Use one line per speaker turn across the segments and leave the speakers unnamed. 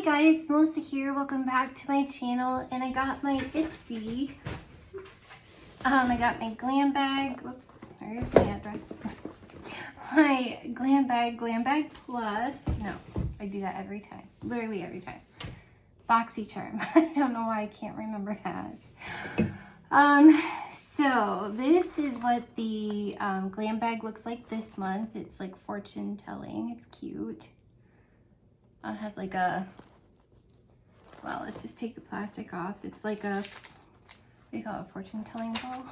guys, Melissa here. Welcome back to my channel. And I got my Ipsy. I got my glam bag. Whoops, where's my address? My glam bag plus. No, I do that every time. Literally every time. Boxycharm. I don't know why I can't remember that. So this is what the glam bag looks like this month. It's like fortune telling. It's cute. It has like a, well, let's just take the plastic off. It's like a, what do you call it, fortune telling ball?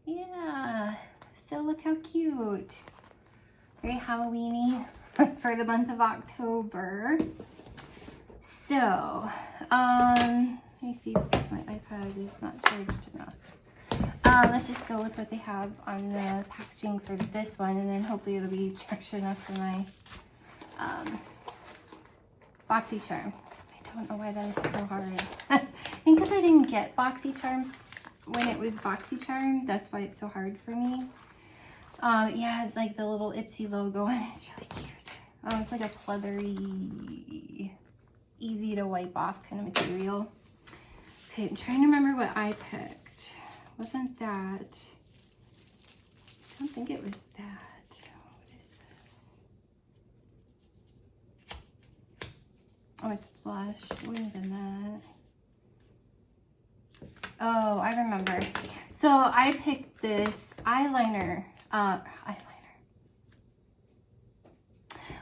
Yeah, so look how cute. Very Halloweeny for the month of October. So, let me see if my iPad is not charged enough. Let's just go with what they have on the packaging for this one, and then hopefully it'll be charged enough for my Boxycharm. I don't know why that is so hard. I think because I didn't get Boxycharm when it was Boxycharm, that's why it's so hard for me. Yeah, it's like the little Ipsy logo and it's really cute. It's like a pleathery, easy to wipe off kind of material. Okay, I'm trying to remember what I picked. Wasn't that? I don't think it was that. What is this? Oh, it's blush. It wouldn't have been that. Oh, I remember. So I picked this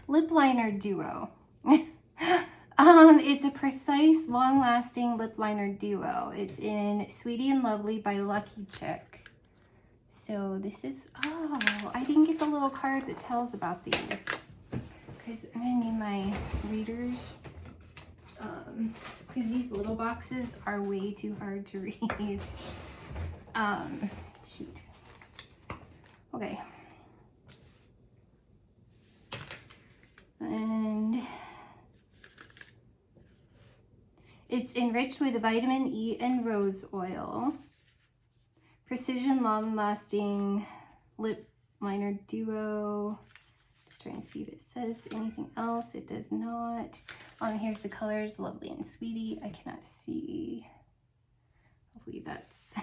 lip liner duo. It's a precise, long-lasting lip liner duo. It's in Sweetie and Lovely by Lucky Chick. So this is, oh, I didn't get the little card that tells about these because I'm gonna need my readers. Because these little boxes are way too hard to read. Shoot. Okay. And it's enriched with vitamin E and rose oil. Precision long-lasting lip liner duo. Just trying to see if it says anything else. It does not. Here's the colors, Lovely and Sweetie. I cannot see. Hopefully that's,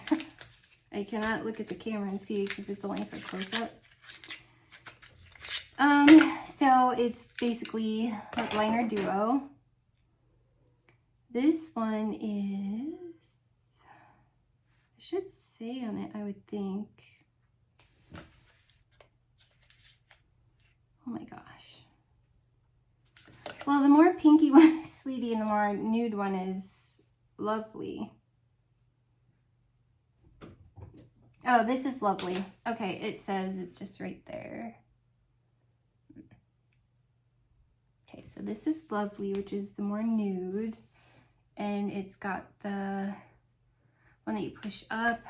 I cannot look at the camera and see because it's only for close-up. So it's basically lip liner duo. This one is, it should say on it, I would think. Oh my gosh. Well, the more pinky one is Sweetie and the more nude one is Lovely. Oh, this is Lovely. Okay, it says it's just right there. Okay, so this is Lovely, which is the more nude. And it's got the one that you push up.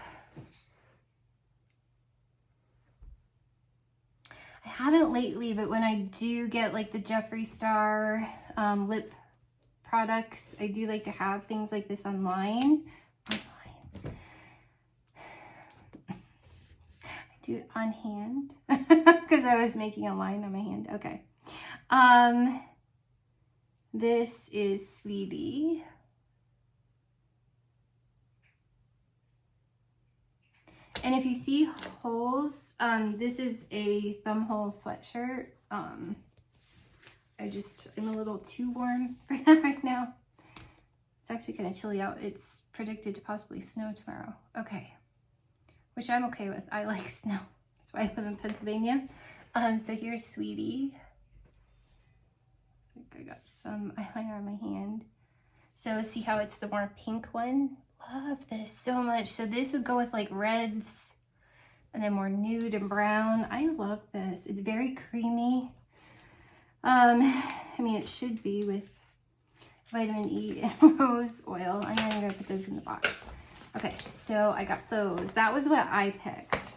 I haven't lately, but when I do get like the Jeffree Star lip products, I do like to have things like this online. I do it on hand because I was making a line on my hand. Okay. This is Sweetie. And if you see holes, this is a thumb hole sweatshirt. I'm a little too warm for that right now. It's actually kind of chilly out. It's predicted to possibly snow tomorrow. Okay, which I'm okay with. I like snow. That's why I live in Pennsylvania. So here's Sweetie. I got some eyeliner on my hand. So see how it's the more pink one? Love this so much. So this would go with like reds and then more nude and brown. I love this. It's very creamy. I mean, it should be with vitamin E and rose oil. I'm not even gonna put those in the box. Okay, so I got those. That was what I picked.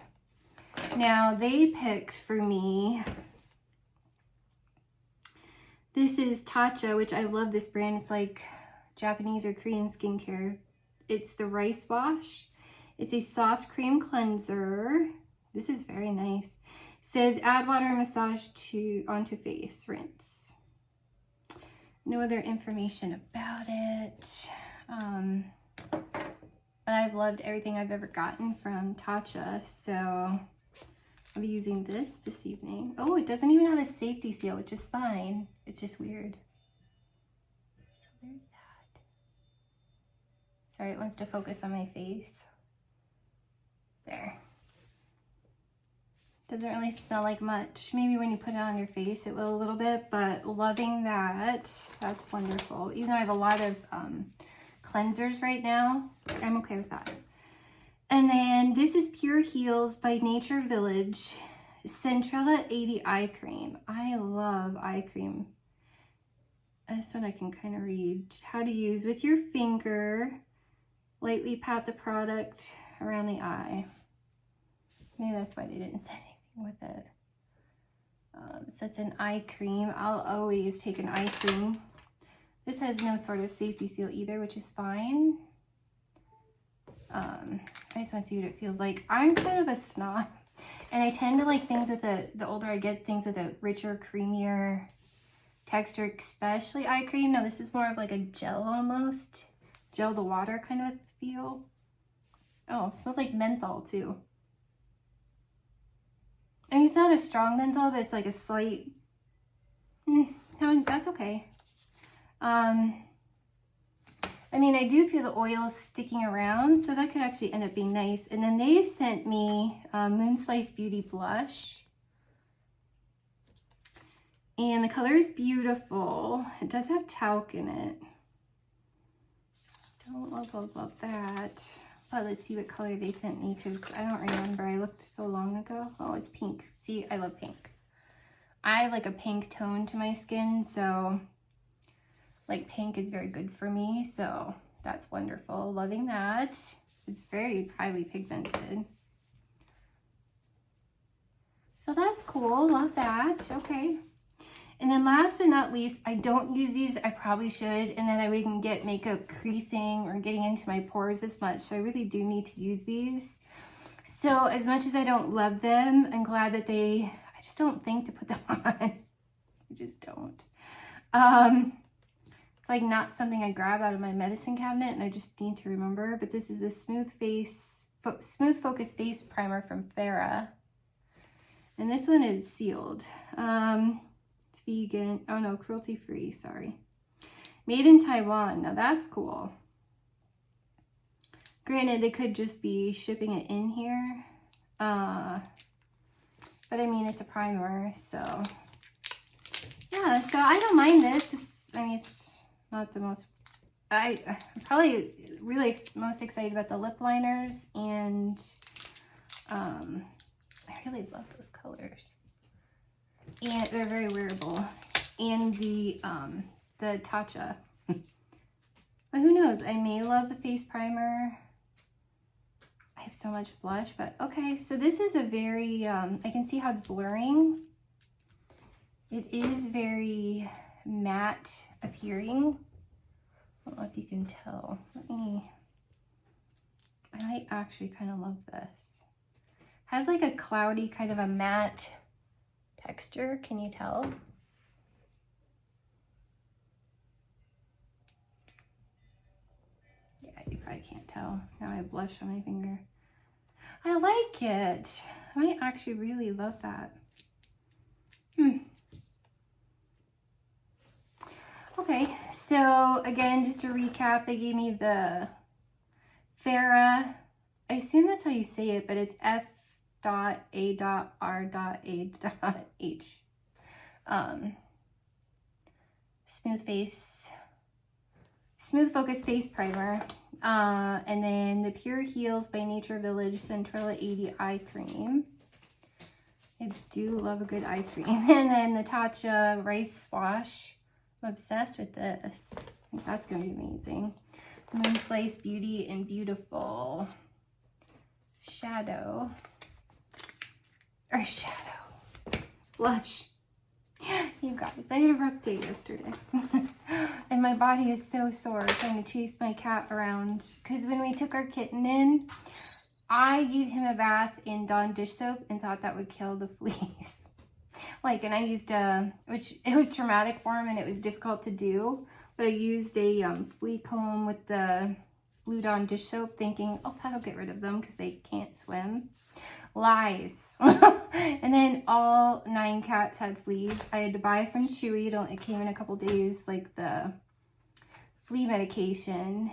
Now they picked for me, this is Tatcha, which I love this brand. It's like Japanese or Korean skincare. It's the rice wash. It's a soft cream cleanser. This is very nice. It says add water and massage onto face, rinse. no other information about it. But I've loved everything I've ever gotten from Tatcha, so I'll be using this evening. Oh, it doesn't even have a safety seal, which is fine. It's just weird. So there's that. Sorry, it wants to focus on my face. There. Doesn't really smell like much. Maybe when you put it on your face, it will a little bit, but loving that. That's wonderful. Even though I have a lot of cleansers right now, I'm okay with that. And then this is Pure Heals by Nature Village Centrella 80 Eye Cream. I love eye cream. This one I can kind of read. How to use with your finger. Lightly pat the product around the eye. Maybe that's why they didn't say anything with it. So it's an eye cream. I'll always take an eye cream. This has no sort of safety seal either, which is fine. I just want to see what it feels like. I'm kind of a snob, and I tend to like things with the older I get, things with a richer, creamier texture, especially eye cream. Now this is more of like a gel almost. Gel to water kind of feel. Oh, it smells like menthol too. I mean, it's not a strong menthol, but it's like a slight, that's okay. I mean, I do feel the oil sticking around, so that could actually end up being nice. And then they sent me Moon Slice Beauty Blush. And the color is beautiful. It does have talc in it. Don't love that. But let's see what color they sent me, because I don't remember. I looked so long ago. Oh, it's pink. See, I love pink. I have like a pink tone to my skin, so like pink is very good for me. So that's wonderful. Loving that. It's very highly pigmented. So that's cool. Love that. Okay. And then last but not least, I don't use these. I probably should, and then I wouldn't get makeup creasing or getting into my pores as much. So I really do need to use these. So as much as I don't love them, I'm glad that I just don't think to put them on. I just don't. It's like not something I grab out of my medicine cabinet, and I just need to remember. But this is a Smooth Focus Face Primer from Farah. And this one is sealed. It's vegan. Oh no, cruelty free, sorry. Made in Taiwan. Now that's cool. Granted, they could just be shipping it in here. But I mean, it's a primer, so yeah, so I don't mind this. I mean, it's not the most, I'm probably really most excited about the lip liners, and I really love those colors. And they're very wearable. And the Tatcha. But who knows? I may love the face primer. I have so much blush, but okay. So this is a very, I can see how it's blurring. It is very matte appearing. I don't know if you can tell. I might actually kind of love this. Has like a cloudy kind of a matte texture. Can you tell? Yeah, you probably can't tell. Now I have blush on my finger. I like it. I might actually really love that. Okay, so again, just to recap, they gave me the Farah. I assume that's how you say it, but it's F.A.R.A.H. Smooth Focus Face Primer. And then the Pure Heals by Nature Village Centrella 80 Eye Cream. I do love a good eye cream. And then the Tatcha Rice Wash. I'm obsessed with this. I think that's going to be amazing. Moon Slice Beauty and Beautiful Shadow. Blush. You guys, I had a rough day yesterday. And my body is so sore trying to chase my cat around. Because when we took our kitten in, I gave him a bath in Dawn dish soap and thought that would kill the fleas. Like, and I used which it was traumatic for him and it was difficult to do, but I used a flea comb with the Blue Dawn dish soap, thinking, oh, that'll get rid of them because they can't swim. Lies. And then all 9 cats had fleas. I had to buy from Chewy. It came in a couple days, like the flea medication.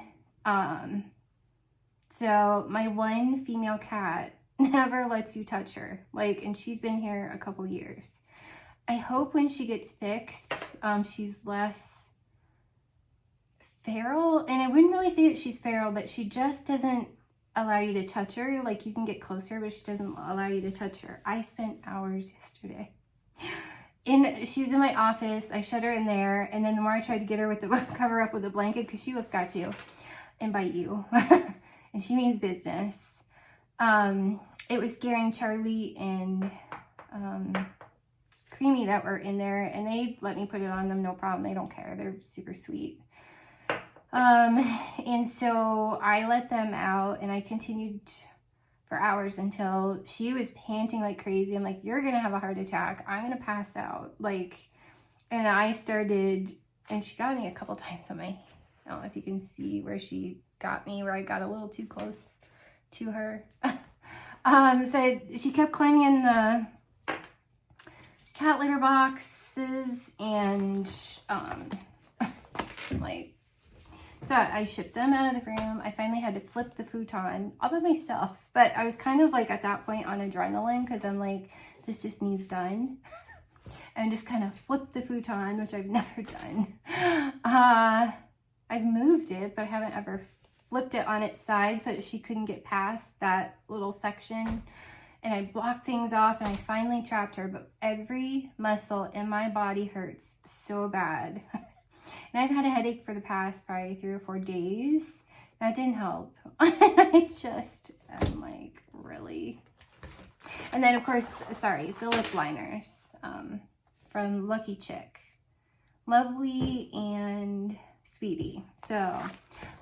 So my one female cat never lets you touch her, like, and she's been here a couple years. I hope when she gets fixed, she's less feral. And I wouldn't really say that she's feral, but she just doesn't allow you to touch her. Like, you can get closer, but she doesn't allow you to touch her. I spent hours yesterday. She was in my office. I shut her in there, and then the more I tried to get her with the cover up with a blanket, because she will scratch you and bite you. And she means business. It was scaring Charlie and Creamy that were in there, and they let me put it on them, no problem. They don't care. They're super sweet. And so I let them out, and I continued for hours until she was panting like crazy. I'm like, you're gonna have a heart attack. I'm gonna pass out. Like, and I started, and she got me a couple times on my, I don't know if you can see where she got me, where I got a little too close to her. So she kept climbing in the cat litter boxes, and like, so I shipped them out of the room. I finally had to flip the futon all by myself, but I was kind of like at that point on adrenaline, because I'm like, this just needs done. And just kind of flipped the futon, which I've never done. I've moved it, but I haven't ever flipped it on its side so that she couldn't get past that little section. And I blocked things off, and I finally trapped her, but every muscle in my body hurts so bad. And I've had a headache for the past probably 3 or 4 days. That didn't help. I'm like, really? And then, of course, sorry, the lip liners from Lucky Chick. Lovely and Sweetie. So,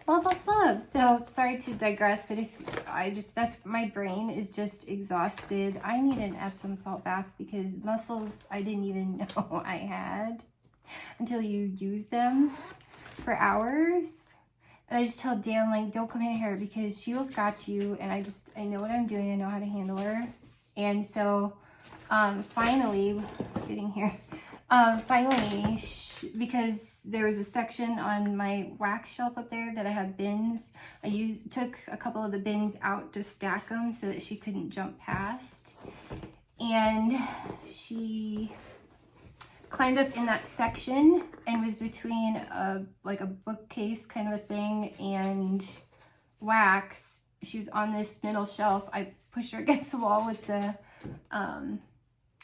love. So, sorry to digress, but my brain is just exhausted. I need an Epsom salt bath, because muscles I didn't even know I had until you use them for hours. And I just tell Dan, like, don't come in here, because she will scratch you, and I know what I'm doing. I know how to handle her. And so finally, getting here, because there was a section on my wax shelf up there that I had bins, took a couple of the bins out to stack them so that she couldn't jump past. And she climbed up in that section and was between like a bookcase kind of a thing and wax. She was on this middle shelf. I pushed her against the wall with the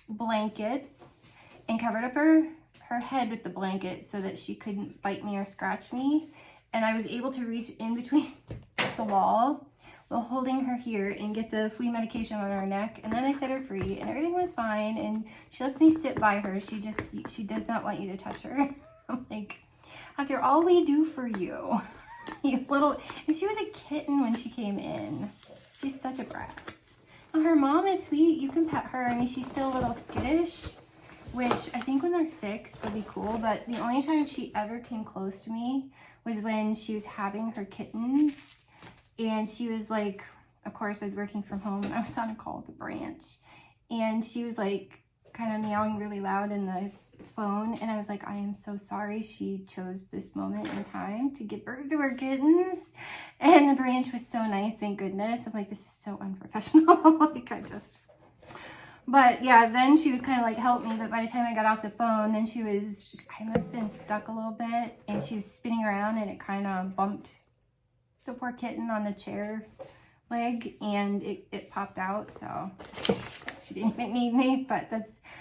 blankets and covered up her head with the blanket so that she couldn't bite me or scratch me. And I was able to reach in between the wall while holding her here and get the flea medication on her neck. And then I set her free, and everything was fine. And she lets me sit by her. She does not want you to touch her. I'm like, after all we do for you, you little, and she was a kitten when she came in. She's such a brat. Well, her mom is sweet. You can pet her. I mean, she's still a little skittish, which I think when they're fixed, they'll be cool. But the only time she ever came close to me was when she was having her kittens. And she was like, of course, I was working from home, and I was on a call with the branch. And she was like kind of meowing really loud in the phone. And I was like, I am so sorry. She chose this moment in time to give birth to her kittens. And the branch was so nice, thank goodness. I'm like, this is so unprofessional. But yeah, then she was kind of like, help me. But by the time I got off the phone, then I must have been stuck a little bit. And she was spinning around, and it kind of bumped the poor kitten on the chair leg, and it popped out. So she didn't even need me, but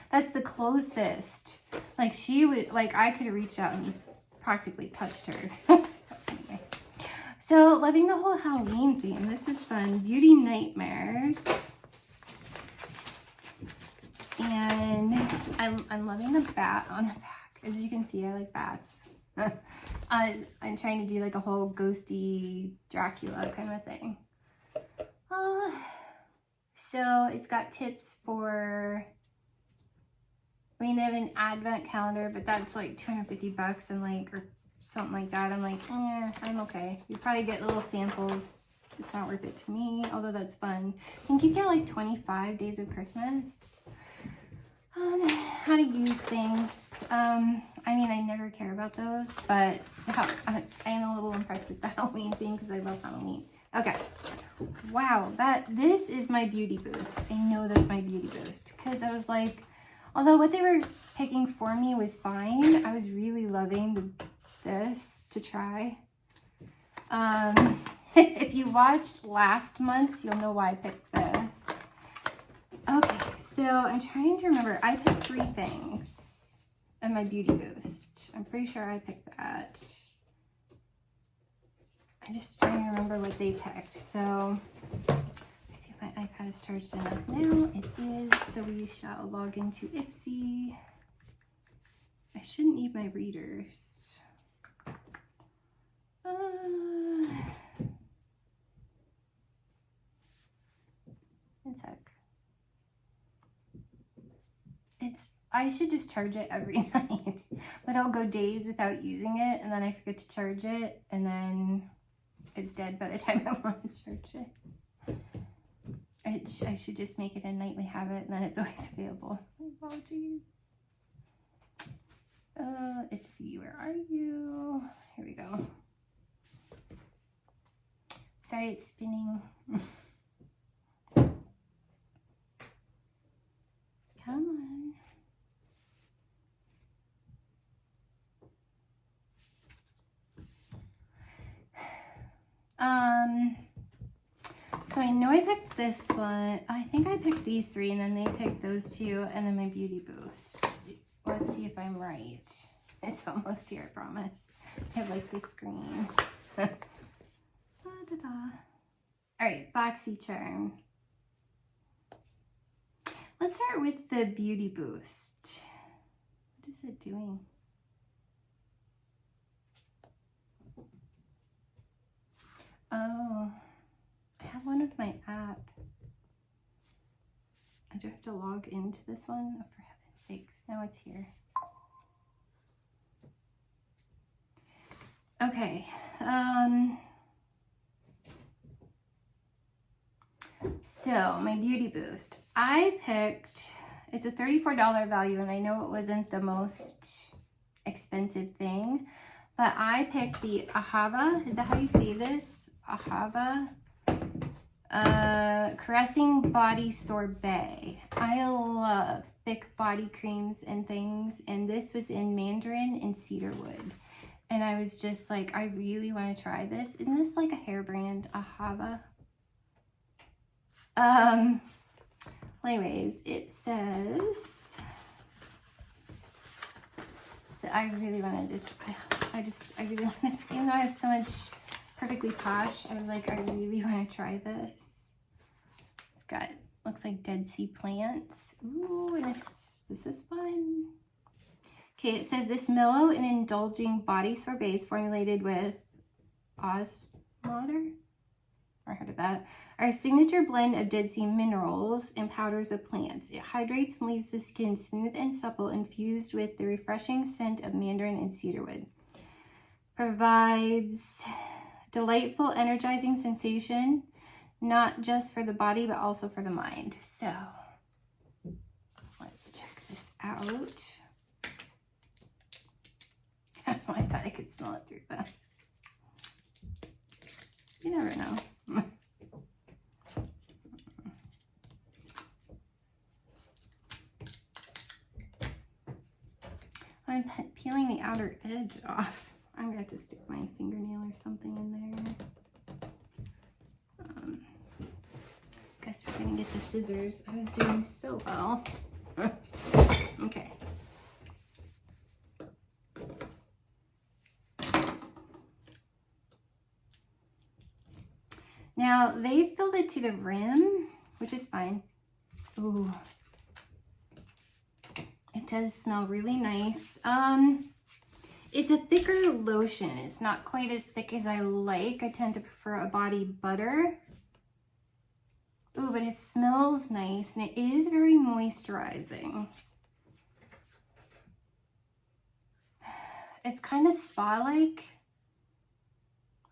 that's the closest. Like, she would, like, I could have reached out and practically touched her. So anyways, so loving the whole Halloween theme. This is fun. Beauty Nightmares. And I'm loving the bat on the back. As you can see, I like bats. I'm trying to do like a whole ghosty Dracula kind of thing. So it's got tips for I mean, they have an advent calendar, but that's like 250 bucks and like, or something like that. I'm like, I'm okay. You probably get little samples. It's not worth it to me, although that's fun. I think you get like 25 days of Christmas. How to use things. I mean, I never care about those, but I am a little impressed with the Halloween thing because I love Halloween. Okay. Wow, this is my beauty boost. I know that's my beauty boost because I was like, although what they were picking for me was fine, I was really loving this to try. If you watched last month's, you'll know why I picked this. Okay, so I'm trying to remember. I picked 3 things in my beauty boost. I'm pretty sure I picked that. I'm just trying to remember what they picked. So let's see if my iPad is charged enough now. It is, so we shall log into Ipsy. I shouldn't need my readers. One sec. I should just charge it every night, but I'll go days without using it, and then I forget to charge it, and then it's dead by the time I want to charge it. I should just make it a nightly habit, and then it's always available. My apologies. Ipsy, where are you? Here we go. Sorry, it's spinning. Come on. So I know I picked this one. I think I picked these 3 and then they picked those 2 and then my beauty boost. Let's see if I'm right. It's almost here, I promise. I like the screen. Da, da, da. All right, Boxycharm. Let's start with the beauty boost. What is it doing? Oh, I have one with my app. I do have to log into this one. Oh, for heaven's sakes, now it's here. Okay. So my beauty boost. I picked, it's a $34 value, and I know it wasn't the most expensive thing, but I picked the Ahava. Is that how you say this? Ahava. Caressing Body Sorbet. I love thick body creams and things, and this was in Mandarin and cedarwood. And I was just like, I really want to try this. Isn't this like a hair brand, Ahava? Anyways, it says, so I really wanted to, I really wanted, even though I have so much Perfectly Posh, I was like, I really want to try this. It's got, looks like Dead Sea plants. Ooh, and this is fun. Okay, it says this mellow and indulging body sorbet is formulated with osmoter, or heard of that, our signature blend of Dead Sea minerals and powders of plants. It hydrates and leaves the skin smooth and supple, infused with the refreshing scent of mandarin and cedarwood. Provides delightful, energizing sensation, not just for the body, but also for the mind. So let's check this out. I thought I could smell it through that. You never know. I'm peeling the outer edge off. I'm gonna have to stick my fingernail or something in there. Guess we're gonna get the scissors. I was doing so well. Okay. Now they filled it to the rim, which is fine. Ooh. It does smell really nice. It's a thicker lotion. It's not quite as thick as I like. I tend to prefer a body butter. Ooh, but it smells nice and it is very moisturizing. it's kind of spa-like.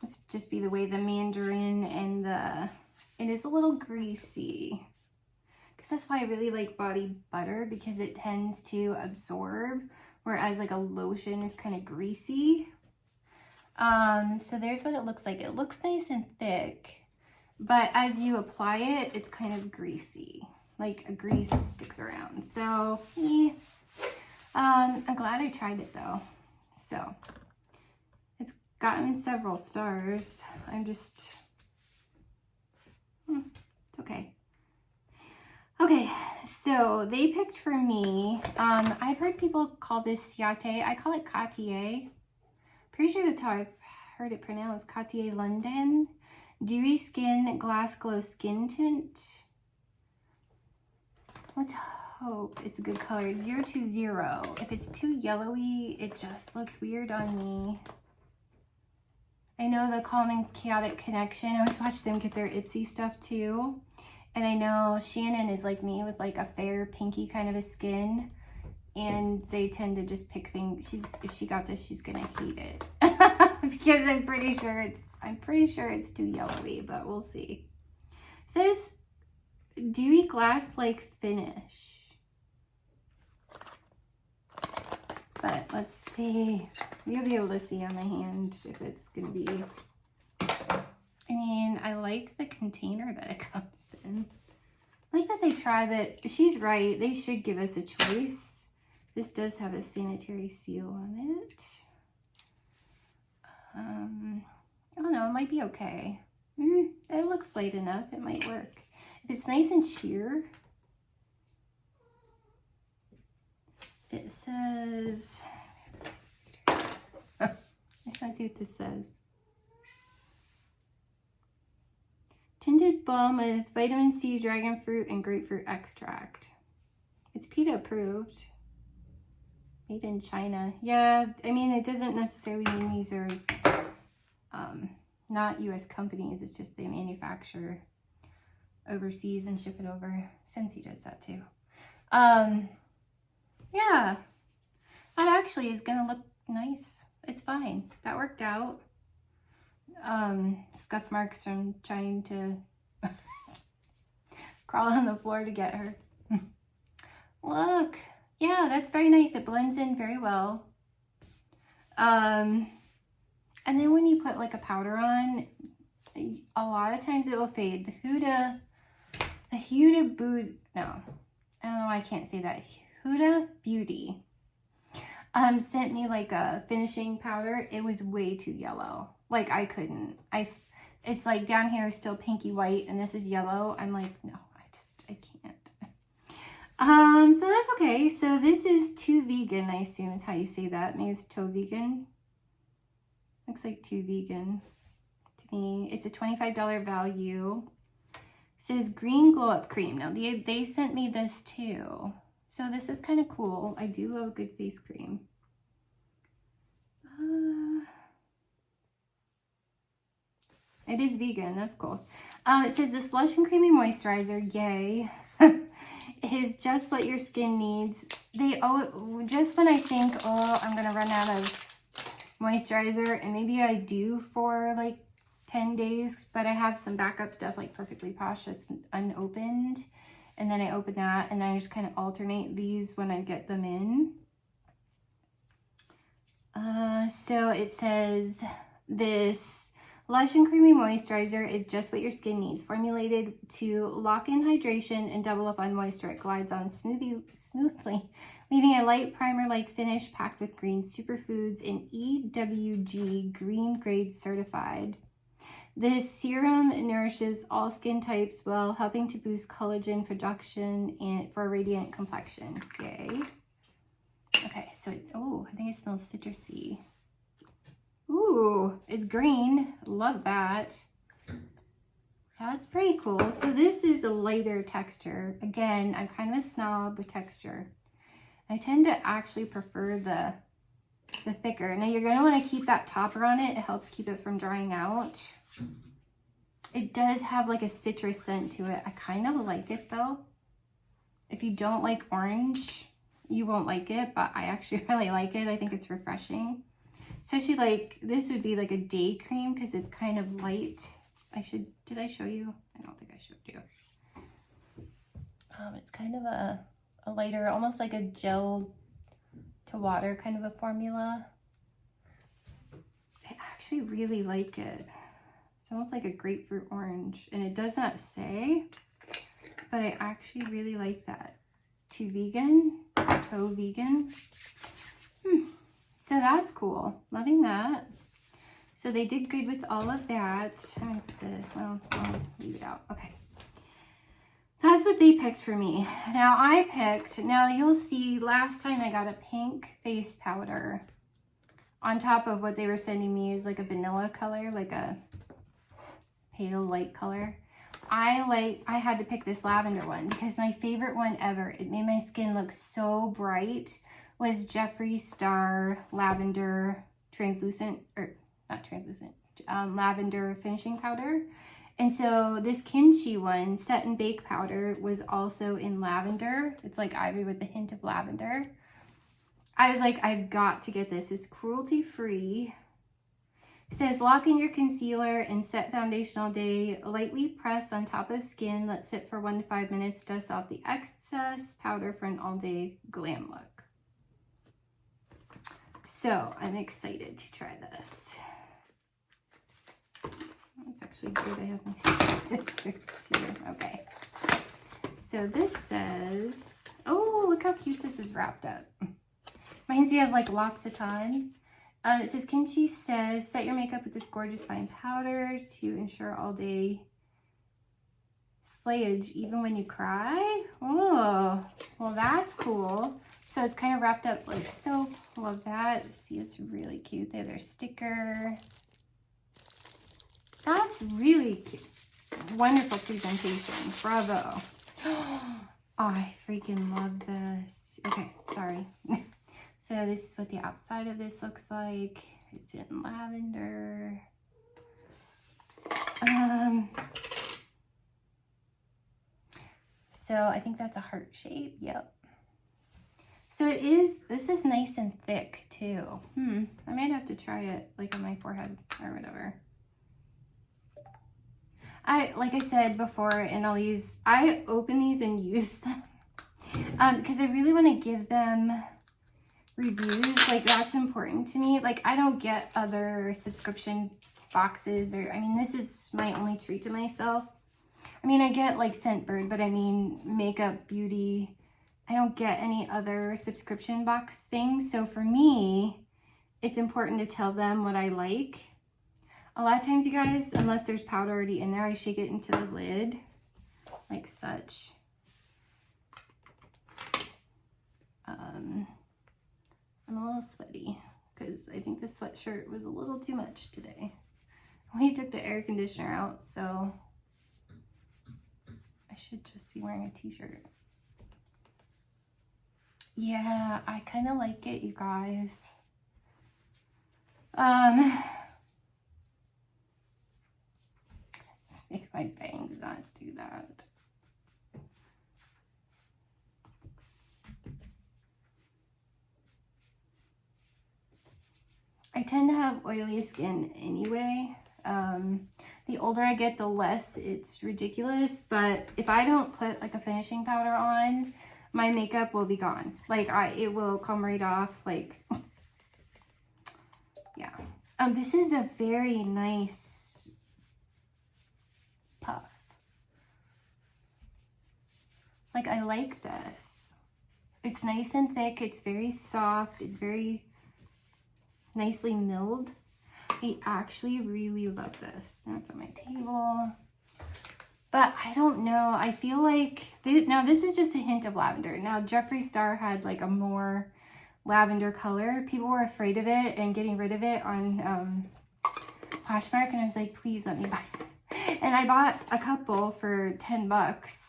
Let's just be the way the mandarin and it is a little greasy. Because that's why I really like body butter, because it tends to absorb, whereas like a lotion is kind of greasy. So there's what it looks like. It looks nice and thick, but as you apply it, it's kind of greasy. Like a grease sticks around. So, yeah. I'm glad I tried it though. So, it's gotten several stars. I'm just, it's okay. Okay, so they picked for me, I've heard people call this Ciate. I call it Cartier. Pretty sure that's how I've heard it pronounced. Cartier London. Dewy Skin Glass Glow Skin Tint. Let's hope it's a good color. 020. If it's too yellowy, it just looks weird on me. I know the Calm and Chaotic Connection. I always watch them get their Ipsy stuff too. And I know Shannon is like me with like a fair pinky kind of a skin. And they tend to just pick things. If she got this, she's gonna hate it. Because I'm pretty sure it's too yellowy, but we'll see. It says dewy glass-like finish. But let's see. You'll be able to see on my hand if it's gonna be. I mean, I like the container that it comes in. I like that they try, but she's right. They should give us a choice. This does have a sanitary seal on it. I don't know, it might be okay. It looks light enough, it might work. If it's nice and sheer, it says, I just want to see what this says. Tinted balm with vitamin C, dragon fruit, and grapefruit extract. It's PETA approved. Made in China. Yeah, I mean, it doesn't necessarily mean these are not U.S. companies. It's just they manufacture overseas and ship it over. Scentsy does that too. Yeah, that actually is gonna look nice. It's fine. That worked out. Scuff marks from trying to crawl on the floor to get her. Look. Yeah, that's very nice. It blends in very well. And then when you put like a powder on, a lot of times it will fade. The Huda Beauty, no, I don't know why I can't say that. Huda Beauty sent me like a finishing powder. It was way too yellow. Like I couldn't. It's like down here is still pinky white and this is yellow. I'm like, no, I can't. So that's okay. So this is too vegan, I assume is how you say that. Maybe it's toe vegan. Looks like too vegan to me. It's a $25 value. It says green glow up cream. Now they sent me this too. So this is kind of cool. I do love a good face cream. It is vegan. That's cool. It says the Slush and Creamy Moisturizer. Yay. Is just what your skin needs. Just when I think, oh, I'm gonna run out of moisturizer, and maybe I do for like 10 days, but I have some backup stuff like Perfectly Posh that's unopened, and then I open that, and then I just kind of alternate these when I get them in. So it says this Lush and Creamy Moisturizer is just what your skin needs. Formulated to lock in hydration and double up on moisture. It glides on smoothly, leaving a light primer-like finish packed with green superfoods and EWG green grade certified. This serum nourishes all skin types while helping to boost collagen production and for a radiant complexion. Yay. Okay, so, I think it smells citrusy. Ooh, it's green. Love that. That's pretty cool. So this is a lighter texture. Again, I'm kind of a snob with texture. I tend to actually prefer the thicker. Now you're going to want to keep that topper on it. It helps keep it from drying out. It does have like a citrus scent to it. I kind of like it though. If you don't like orange, you won't like it, but I actually really like it. I think it's refreshing. Especially like, this would be like a day cream because it's kind of light. Did I show you? I don't think I showed you. It's kind of a lighter, almost like a gel to water kind of a formula. I actually really like it. It's almost like a grapefruit orange, and it does not say, but I actually really like that. Toe vegan. So that's cool. Loving that. So they did good with all of that. I'll leave it out. Okay. That's what they picked for me. Now you'll see last time I got a pink face powder on top of what they were sending me is like a vanilla color, like a pale light color. I had to pick this lavender one because my favorite one ever, it made my skin look so bright, was Jeffree Star lavender lavender finishing powder. And so this kimchi one, set and bake powder, was also in lavender. It's like ivory with a hint of lavender. I was like, I've got to get this. It's cruelty free. It says lock in your concealer and set foundation all day. Lightly press on top of skin. Let sit for 1 to 5 minutes. Dust off the excess powder for an all day glam look. So I'm excited to try this. It's actually good I have my scissors here. Okay. So this says, oh, look how cute this is wrapped up. Reminds me of like L'Occitane. It says, Kimchi says, set your makeup with this gorgeous fine powder to ensure all day slayage even when you cry. Oh, well that's cool. So it's kind of wrapped up like soap. Love that. See, it's really cute. They have their sticker. That's really cute. Wonderful presentation. Bravo. Oh, I freaking love this. Okay, sorry. So this is what the outside of this looks like. It's in lavender. So I think that's a heart shape. Yep. So this is nice and thick too. I might have to try it like on my forehead or whatever. Like I said before, and I open these and use them because I really want to give them reviews. Like that's important to me. Like I don't get other subscription boxes, or I mean, this is my only treat to myself. I mean, I get like Scentbird, but I mean makeup, beauty. I don't get any other subscription box things. So for me, it's important to tell them what I like. A lot of times, you guys, unless there's powder already in there, I shake it into the lid like such. I'm a little sweaty because I think this sweatshirt was a little too much today. We took the air conditioner out, so I should just be wearing a t-shirt. Yeah, I kind of like it, you guys. Let's make my bangs not do that. I tend to have oily skin anyway. The older I get, the less it's ridiculous. But if I don't put like a finishing powder on, my makeup will be gone. Like it will come right off. Like, yeah. This is a very nice puff. Like I like this. It's nice and thick. It's very soft. It's very nicely milled. I actually really love this. Now it's on my table. But I don't know. I feel like, now this is just a hint of lavender. Now Jeffree Star had like a more lavender color. People were afraid of it and getting rid of it on Poshmark. And I was like, please let me buy it. And I bought a couple for 10 bucks.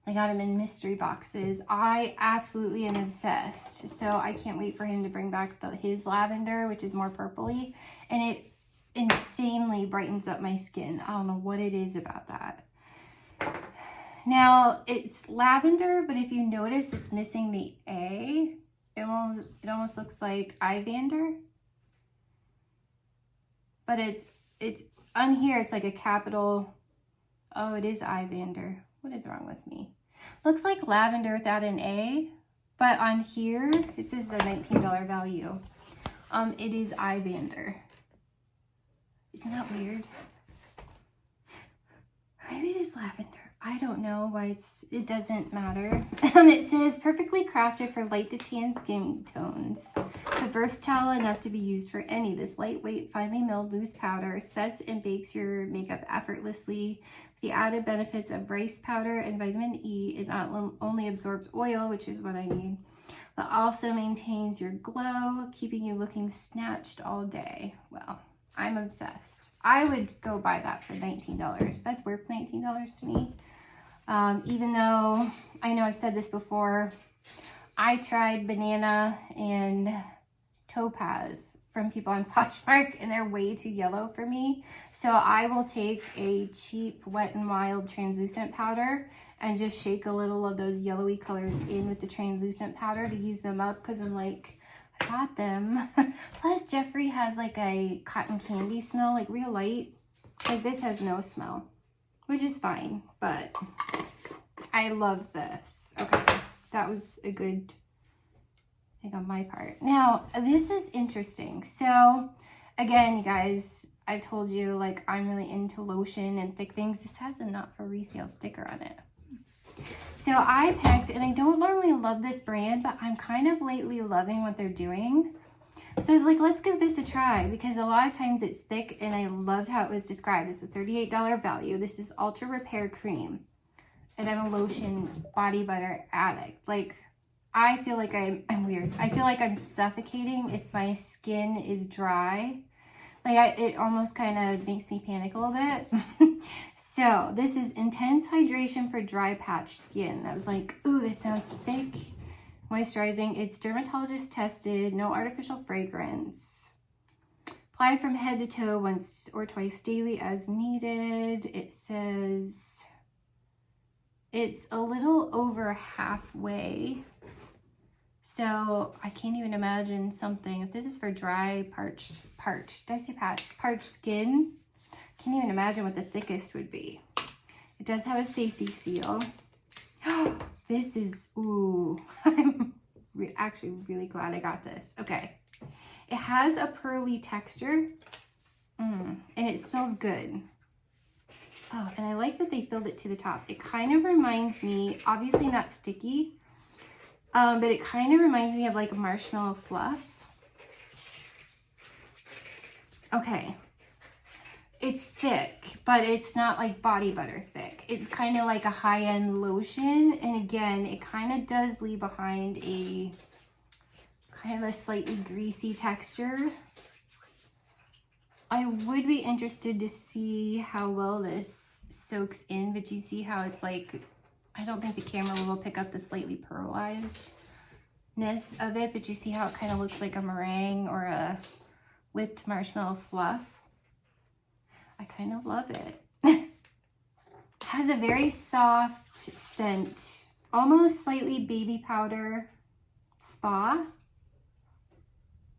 I got them in mystery boxes. I absolutely am obsessed. So I can't wait for him to bring back his lavender, which is more purpley. And it insanely brightens up my skin. I don't know what it is about that. Now, it's lavender, but if you notice, it's missing the A. It almost looks like Evander. But it's on here, it's like a capital. Oh, it is Evander. What is wrong with me? Looks like lavender without an A, but on here, this is a $19 value. It is Evander. Isn't that weird? Maybe it is lavender. I don't know why it doesn't matter. It says perfectly crafted for light to tan skin tones. But versatile enough to be used for any. This lightweight, finely milled loose powder sets and bakes your makeup effortlessly. The added benefits of rice powder and vitamin E, it not only absorbs oil, which is what I need, but also maintains your glow, keeping you looking snatched all day. Well, I'm obsessed. I would go buy that for $19. That's worth $19 to me. Even though I know I've said this before, I tried banana and topaz from people on Poshmark and they're way too yellow for me. So I will take a cheap Wet n Wild translucent powder and just shake a little of those yellowy colors in with the translucent powder to use them up, because I'm like, I got them. Plus Jeffree has like a cotton candy smell, like real light. Like this has no smell, which is fine, but I love this. Okay, that was a good thing on my part. Now, this is interesting. So again, you guys, I've told you, like, I'm really into lotion and thick things. This has a not for resale sticker on it. So I picked, and I don't normally love this brand, but I'm kind of lately loving what they're doing. So I was like, let's give this a try, because a lot of times it's thick, and I loved how it was described. It's a $38 value. This is Ultra Repair Cream, and I'm a lotion body butter addict. Like, I feel like I'm weird. I feel like I'm suffocating if my skin is dry. Like, it almost kind of makes me panic a little bit. So this is intense hydration for dry patch skin. I was like, ooh, this sounds thick. Moisturizing. It's dermatologist tested, no artificial fragrance. Apply from head to toe once or twice daily as needed. It says it's a little over halfway. So I can't even imagine something. If this is for dry, parched, did I say parched skin? Can't even imagine what the thickest would be. It does have a safety seal. This is, ooh, I'm actually really glad I got this. Okay. It has a pearly texture, and it smells good. Oh, and I like that they filled it to the top. It kind of reminds me, obviously not sticky, but it kind of reminds me of like marshmallow fluff. Okay. It's thick, but it's not like body butter thick. It's kind of like a high-end lotion. And again, it kind of does leave behind a kind of a slightly greasy texture. I would be interested to see how well this soaks in, but you see how it's like, I don't think the camera will pick up the slightly pearlizedness of it, but you see how it kind of looks like a meringue or a whipped marshmallow fluff. I kind of love it. Has a very soft scent, almost slightly baby powder spa.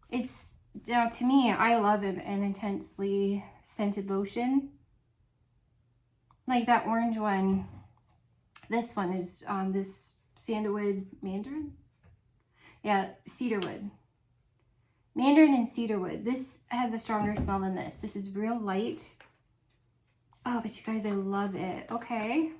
It's, now to me, I love an intensely scented lotion. Like that orange one. This one is this sandalwood mandarin. Yeah, cedarwood. Mandarin and cedarwood. This has a stronger smell than this. This is real light. Oh, but you guys, I love it. Okay.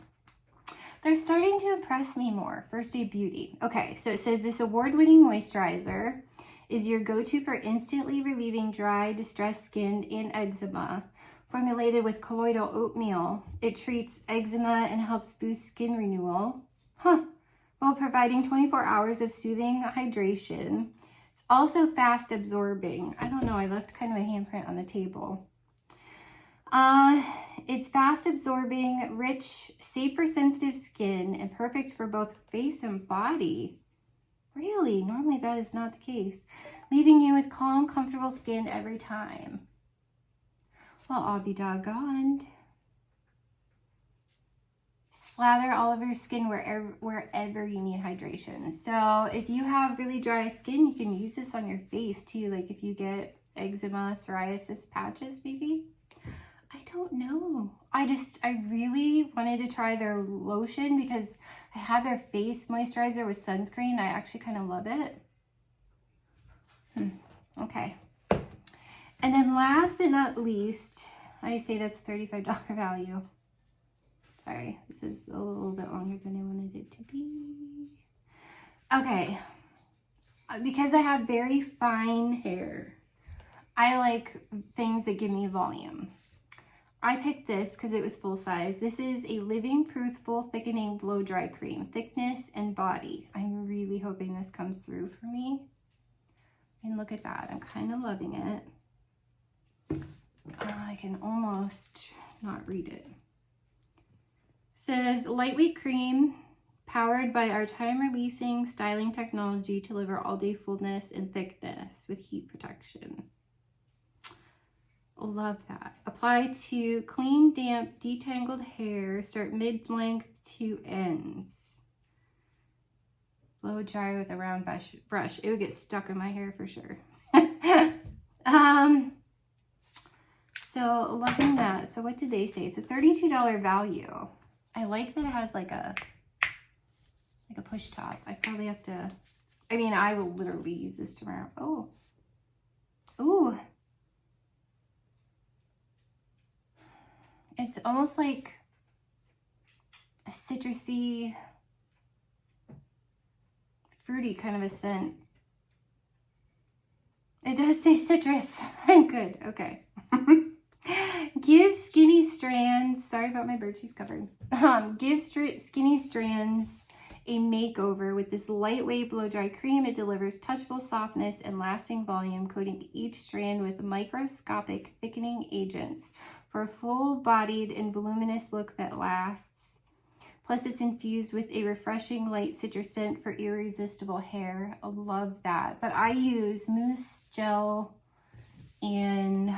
They're starting to impress me more. First Aid Beauty. Okay, so it says this award-winning moisturizer is your go-to for instantly relieving dry, distressed skin and eczema. Formulated with colloidal oatmeal, it treats eczema and helps boost skin renewal. While providing 24 hours of soothing hydration. It's also fast absorbing. I don't know, I left kind of a handprint on the table. It's fast absorbing, rich, safe for sensitive skin, and perfect for both face and body. Really? Normally that is not the case. Leaving you with calm, comfortable skin every time. Well, I'll be doggone. slather all over your skin wherever you need hydration. So if you have really dry skin, you can use this on your face too. Like if you get eczema, psoriasis patches, maybe. I don't know. I really wanted to try their lotion because I had their face moisturizer with sunscreen. I actually kind of love it. Okay. And then last but not least, I say that's $35 value. Sorry, this is a little bit longer than I wanted it to be. Okay. Because I have very fine hair, I like things that give me volume. I picked this because it was full size. This is a Living Proof Full Thickening Blow Dry Cream, thickness and body. I'm really hoping this comes through for me. And look at that, I'm kind of loving it. I can almost not read it. It says lightweight cream powered by our time-releasing styling technology to deliver all-day fullness and thickness with heat protection. Love that. Apply to clean, damp, detangled hair. Start mid-length to ends. Blow dry with a round brush. It would get stuck in my hair for sure. So loving that. So what did they say? It's a $32 value. I like that it has like a push top. I probably have to, I mean, I will literally use this tomorrow. Oh. Ooh. It's almost like a citrusy, fruity kind of a scent. It does say citrus. I'm good. Okay. Give skinny strands, sorry about my bird, she's covered. Give skinny strands a makeover with this lightweight blow dry cream. It delivers touchable softness and lasting volume, coating each strand with microscopic thickening agents for a full-bodied and voluminous look that lasts. Plus, it's infused with a refreshing light citrus scent for irresistible hair. I love that. But I use mousse gel and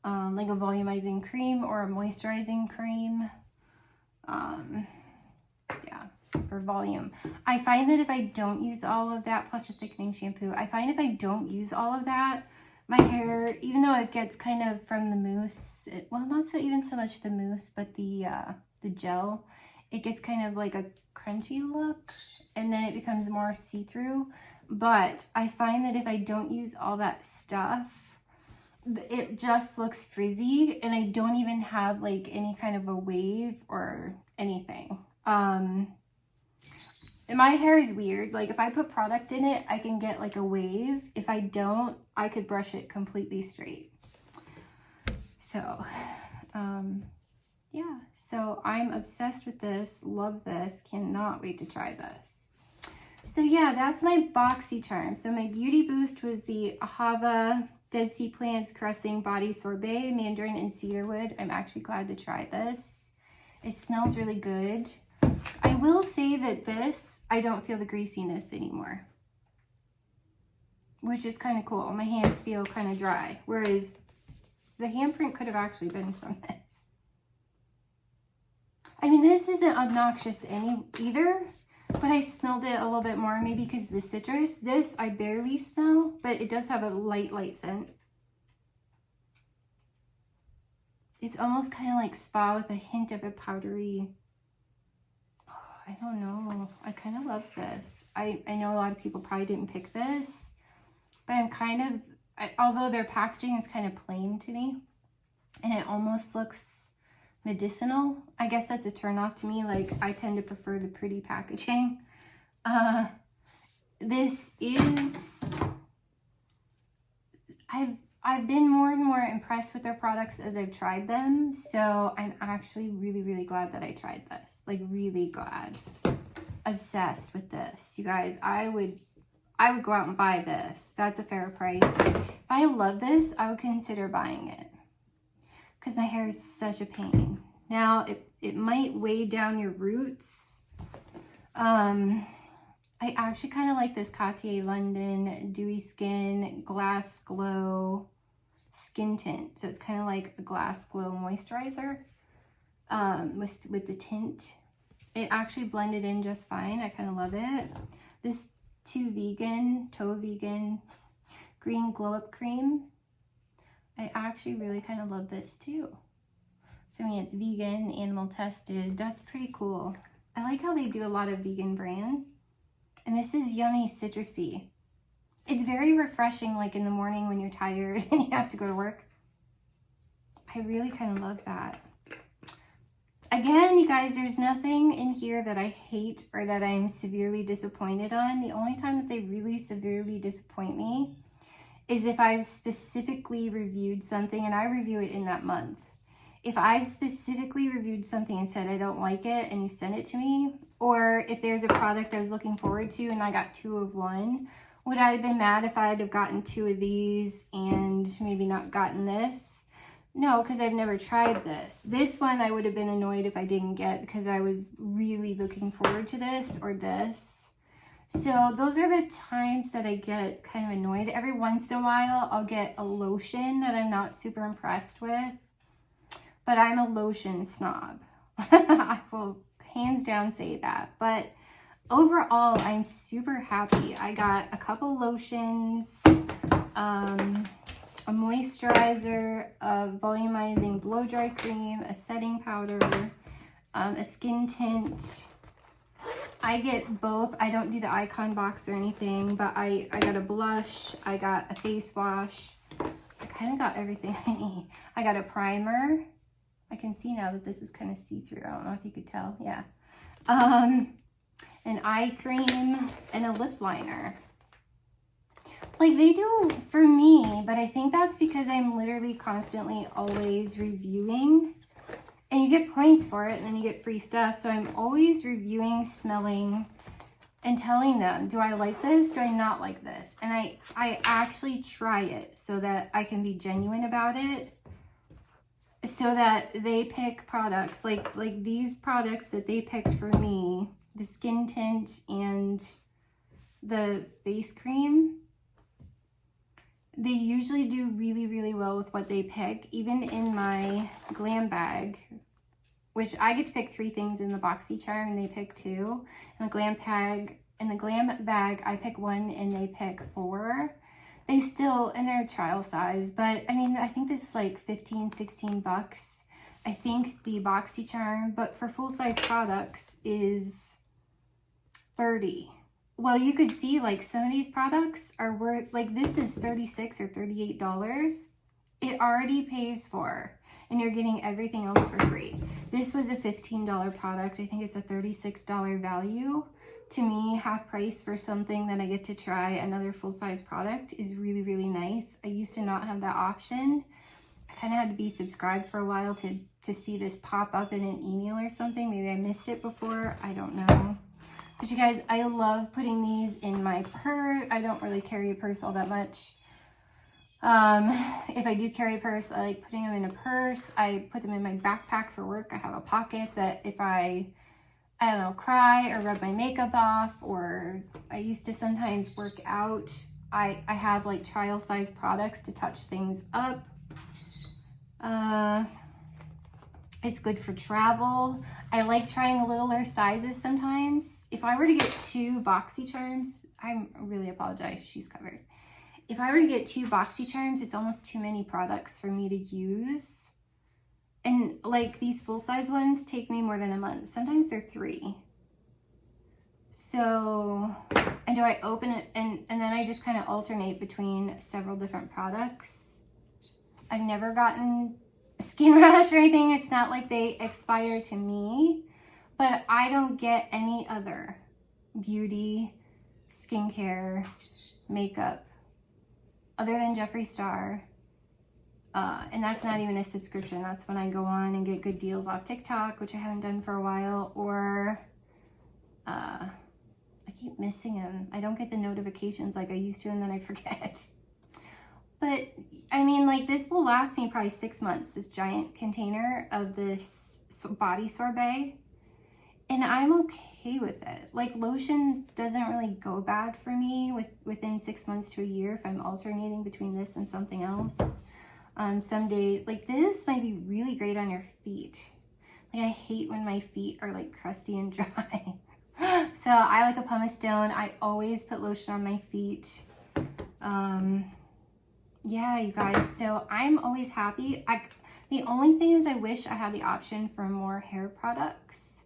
like a volumizing cream or a moisturizing cream. Yeah, for volume. I find that if I don't use all of that, plus a thickening shampoo, I find if I don't use all of that, my hair, even though it gets kind of from the mousse, well, not even so much the mousse, but the gel, it gets kind of like a crunchy look, and then it becomes more see-through. But I find that if I don't use all that stuff, it just looks frizzy, and I don't even have like any kind of a wave or anything. And my hair is weird. Like if I put product in it, I can get like a wave. If I don't, I could brush it completely straight. So, yeah, so I'm obsessed with this, love this, cannot wait to try this. So yeah, that's my Boxycharm. So my beauty boost was the Ahava Dead Sea Plants Caressing Body Sorbet, Mandarin and Cedarwood. I'm actually glad to try this. It smells really good. I will say that this, I don't feel the greasiness anymore, which is kind of cool. My hands feel kind of dry, whereas the handprint could have actually been from this. I mean, this isn't obnoxious either, but I smelled it a little bit more, maybe because of the citrus. This I barely smell, but it does have a light scent. It's almost kind of like spa with a hint of a powdery, I don't know. I kind of love this. I know a lot of people probably didn't pick this, but I'm kind of, although their packaging is kind of plain to me, and it almost looks medicinal. I guess that's a turn off to me. Like I tend to prefer the pretty packaging. This is, I've been more and more impressed with their products as I've tried them. So I'm actually really, really glad that I tried this. Like really glad. Obsessed with this. You guys, I would go out and buy this. That's a fair price. If I love this, I would consider buying it. Because my hair is such a pain. Now, it might weigh down your roots. I actually kind of like this Cartier London Dewy Skin Glass Glow Skin Tint. So it's kind of like a Glass Glow moisturizer. with the tint. It actually blended in just fine. I kind of love it. This toe vegan green glow up cream. I actually really kind of love this too. So I mean, it's vegan, animal tested. That's pretty cool. I like how they do a lot of vegan brands. And this is yummy citrusy. It's very refreshing, like in the morning when you're tired and you have to go to work. I really kind of love that. Again, you guys, there's nothing in here that I hate or that I'm severely disappointed on. The only time that they really severely disappoint me is if I've specifically reviewed something and I review it in that month. If I've specifically reviewed something and said I don't like it and you send it to me, or if there's a product I was looking forward to and I got 2 of 1, would I have been mad if I'd have gotten 2 of these and maybe not gotten this? No, because I've never tried this. This one I would have been annoyed if I didn't get because I was really looking forward to this or this. So those are the times that I get kind of annoyed. Every once in a while, I'll get a lotion that I'm not super impressed with, but I'm a lotion snob. I will hands down say that. But overall, I'm super happy. I got a couple lotions, a moisturizer, a volumizing blow dry cream, a setting powder, a skin tint. I get both. I don't do the icon box or anything, but I got a blush. I got a face wash. I kind of got everything I need. I got a primer. I can see now that this is kind of see-through. I don't know if you could tell. Yeah. An eye cream and a lip liner. Like they do for me, but I think that's because I'm literally constantly always reviewing. And you get points for it, and then you get free stuff. So I'm always reviewing, smelling, and telling them, do I like this? Do I not like this? And I actually try it so that I can be genuine about it. So that they pick products, like these products that they picked for me, the skin tint and the face cream. They usually do really, really well with what they pick. Even in my glam bag, which I get to pick 3 things in the Boxycharm and they pick 2. In the glam bag, I pick 1 and they pick 4. They still, and they're trial size, but I mean, I think this is like 15, 16 bucks. I think the Boxycharm, but for full-size products is 30. Well, you could see like some of these products are worth, like this is $36 or $38. It already pays for, and you're getting everything else for free. This was a $15 product. I think it's a $36 value. To me, half price for something that I get to try another full-size product is really, really nice. I used to not have that option. I kind of had to be subscribed for a while to see this pop up in an email or something. Maybe I missed it before. I don't know. But you guys, I love putting these in my purse. I don't really carry a purse all that much. If I do carry a purse, I like putting them in a purse. I put them in my backpack for work. I have a pocket that if I don't know, cry or rub my makeup off, or I used to sometimes work out, I have like trial size products to touch things up. It's good for travel. I like trying a littler sizes sometimes. If I were to get 2 Boxycharms, I really apologize, she's covered. If I were to get 2 Boxycharms, it's almost too many products for me to use. And like these full-size ones take me more than a month. Sometimes they're 3. So, and do I open it and then I just kind of alternate between several different products. I've never gotten a skin rash or anything. It's not like they expire to me, but I don't get any other beauty, skincare, makeup other than Jeffree Star. And that's not even a subscription. That's when I go on and get good deals off TikTok, which I haven't done for a while, or I keep missing them. I don't get the notifications like I used to, and then I forget. But I mean, like this will last me probably 6 months, this giant container of this body sorbet, and I'm okay with it. Like lotion doesn't really go bad for me within 6 months to a year if I'm alternating between this and something else. Some days, like this might be really great on your feet. Like, I hate when my feet are like crusty and dry. So I like a pumice stone. I always put lotion on my feet. Yeah, you guys, so I'm always happy. The only thing is I wish I had the option for more hair products.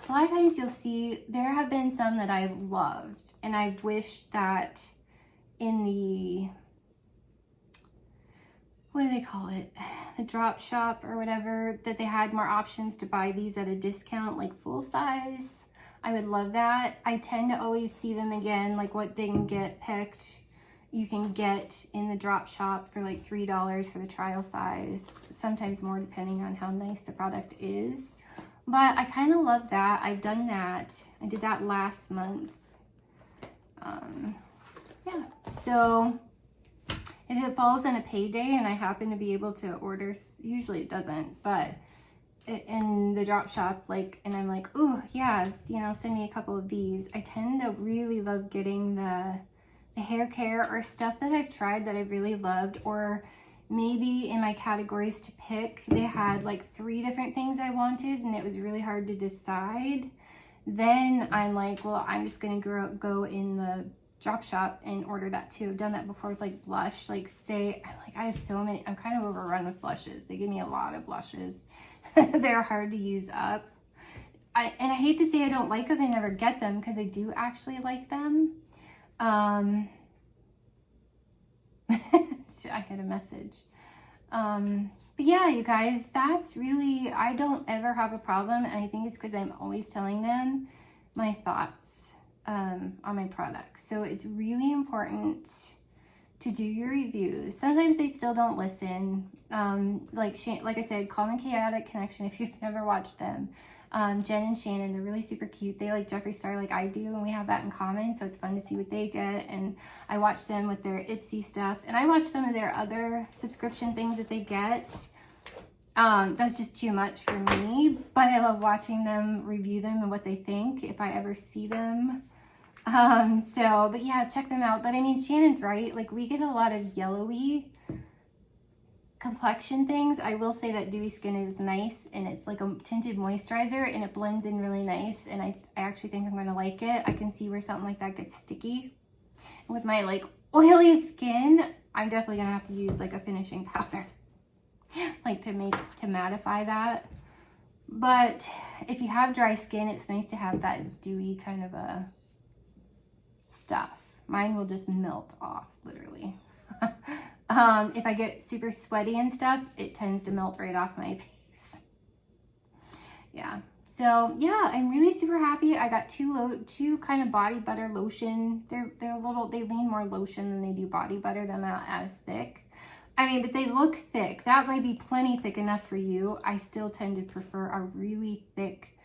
A lot of times you'll see there have been some that I've loved, and I wish that in the, what do they call it? The drop shop or whatever, that they had more options to buy these at a discount, like full size. I would love that. I tend to always see them again, like what didn't get picked, you can get in the drop shop for like $3 for the trial size, sometimes more depending on how nice the product is. But I kind of love that. I've done that. I did that last month. Yeah, so if it falls on a payday and I happen to be able to order, usually it doesn't, but in the drop shop, like, and I'm like, ooh, yes, you know, send me a couple of these. I tend to really love getting the hair care or stuff that I've tried that I've really loved, or maybe in my categories to pick, they had like 3 different things I wanted and it was really hard to decide. Then I'm like, well, I'm just gonna go in the drop shop and order that too. I've done that before with like blush, like say, I have so many, I'm kind of overrun with blushes. They give me a lot of blushes. They're hard to use up. And I hate to say I don't like them, I never get them, because I do actually like them. So I had a message. But yeah, you guys, that's really, I don't ever have a problem, and I think it's because I'm always telling them my thoughts on my products. So it's really important to do your reviews. Sometimes they still don't listen. Like I said, Calm and Chaotic Connection, if you've never watched them. Jen and Shannon, they're really super cute. They like Jeffree Star like I do, and we have that in common, so it's fun to see what they get. And I watch them with their Ipsy stuff, and I watch some of their other subscription things that they get. That's just too much for me, but I love watching them review them and what they think if I ever see them. But yeah, check them out. But I mean, Shannon's right. Like, we get a lot of yellowy complexion things. I will say that Dewy Skin is nice, and it's like a tinted moisturizer, and it blends in really nice, and I actually think I'm going to like it. I can see where something like that gets sticky. With my like oily skin, I'm definitely going to have to use like a finishing powder like to mattify that. But if you have dry skin, it's nice to have that dewy kind of a stuff. Mine will just melt off, literally. If I get super sweaty and stuff, it tends to melt right off my face. Yeah. So yeah, I'm really super happy. I got two kind of body butter lotion. They're a little, they lean more lotion than they do body butter. They're not as thick. I mean, but they look thick. That might be plenty thick enough for you. I still tend to prefer a really thick,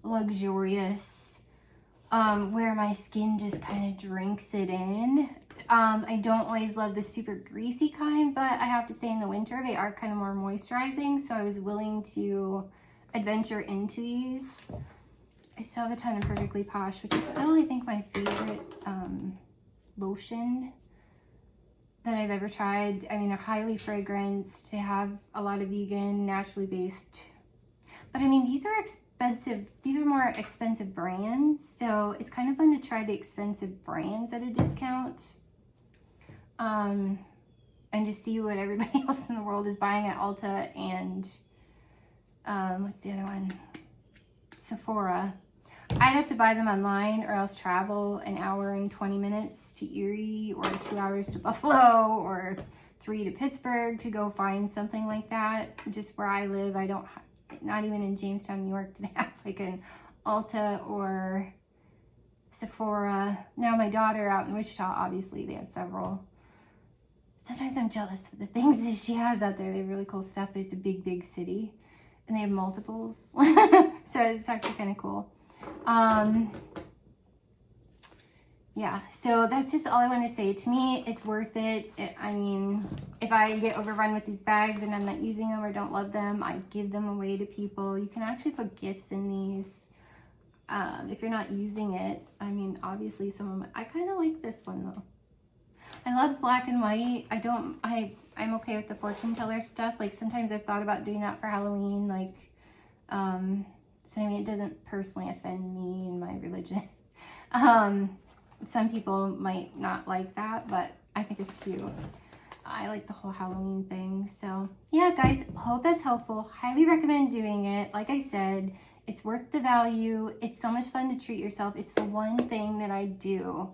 luxurious, where my skin just kind of drinks it in. I don't always love the super greasy kind, but I have to say in the winter, they are kind of more moisturizing. So I was willing to adventure into these. I still have a ton of Perfectly Posh, which is still, I think, my favorite lotion that I've ever tried. I mean, they're highly fragranced. They have a lot of vegan, naturally based. But I mean, these are expensive. These are more expensive brands. So it's kind of fun to try the expensive brands at a discount. And just see what everybody else in the world is buying at Ulta and, what's the other one? Sephora. I'd have to buy them online or else travel an hour and 20 minutes to Erie, or 2 hours to Buffalo, or 3 to Pittsburgh to go find something like that. Just where I live, I don't, not even in Jamestown, New York, do they have like an Ulta or Sephora. Now my daughter out in Wichita, obviously they have several. Sometimes I'm jealous of the things that she has out there. They have really cool stuff, but it's a big, big city. And they have multiples. So it's actually kind of cool. Yeah, so that's just all I want to say. To me, it's worth it. I mean, if I get overrun with these bags and I'm not using them or don't love them, I give them away to people. You can actually put gifts in these if you're not using it. I mean, obviously some of them, I kind of like this one though. I love black and white. I'm okay with the fortune teller stuff. Like sometimes I've thought about doing that for Halloween, like So I mean, it doesn't personally offend me in my religion. Some people might not like that, but I think it's cute. I like the whole Halloween thing. So yeah, guys, hope that's helpful. Highly recommend doing it. Like I said, it's worth the value. It's so much fun to treat yourself. It's the one thing that I do.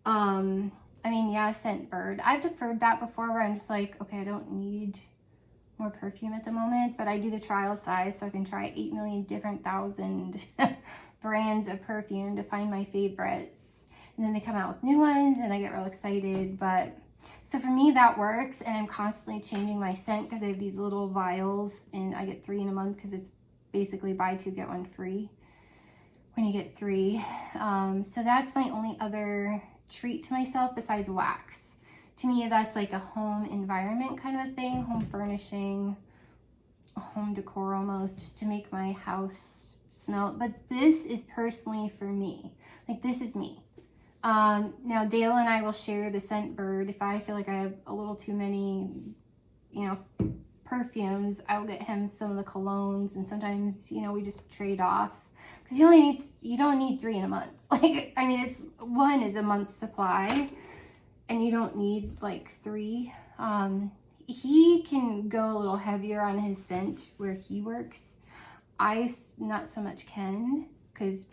I mean, yeah, scent bird. I've deferred that before where I'm just like, okay, I don't need more perfume at the moment, but I do the trial size so I can try 8 million different thousand brands of perfume to find my favorites. And then they come out with new ones and I get real excited. But so for me, that works. And I'm constantly changing my scent because I have these little vials and I get 3 in a month because it's basically buy 2, get 1 free when you get 3. So that's my only other treat to myself besides wax. To me, that's like a home environment kind of a thing, home furnishing, home decor almost, just to make my house smell. But this is personally for me. Like, this is me. Now Dale and I will share the scent bird. If I feel like I have a little too many, you know, perfumes, I'll get him some of the colognes, and sometimes, you know, we just trade off. Because you don't need 3 in a month. Like, I mean, it's 1 is a month's supply, and you don't need like 3. He can go a little heavier on his scent where he works. I not so much can, because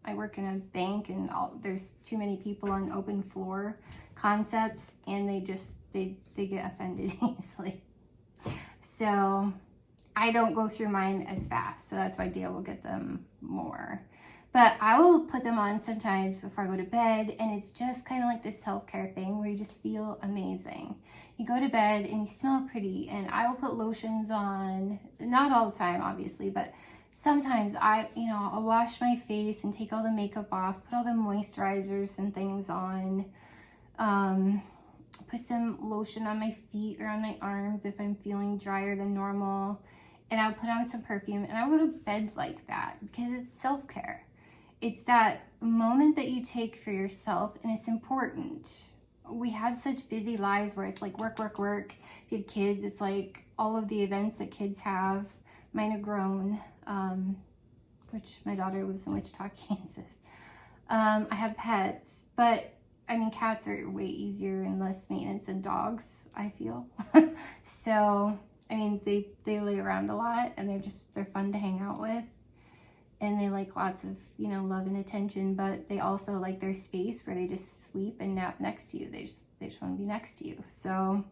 I work in a bank and there's too many people on open floor concepts, and they get offended easily. So I don't go through mine as fast, so that's why Dale will get them more. But I will put them on sometimes before I go to bed, and it's just kind of like this self-care thing where you just feel amazing. You go to bed and you smell pretty, and I will put lotions on, not all the time obviously, but sometimes I'll wash my face and take all the makeup off, put all the moisturizers and things on, put some lotion on my feet or on my arms if I'm feeling drier than normal, and I'll put on some perfume, and I'll go to bed like that because it's self-care. It's that moment that you take for yourself, and it's important. We have such busy lives where it's like work, work, work. If you have kids, it's like all of the events that kids have. Mine are grown, which my daughter lives in Wichita, Kansas. I have pets, but I mean, cats are way easier and less maintenance than dogs, I feel. So, I mean, they lay around a lot, and they're fun to hang out with. And they like lots of, you know, love and attention, but they also like their space where they just sleep and nap next to you. They just want to be next to you. So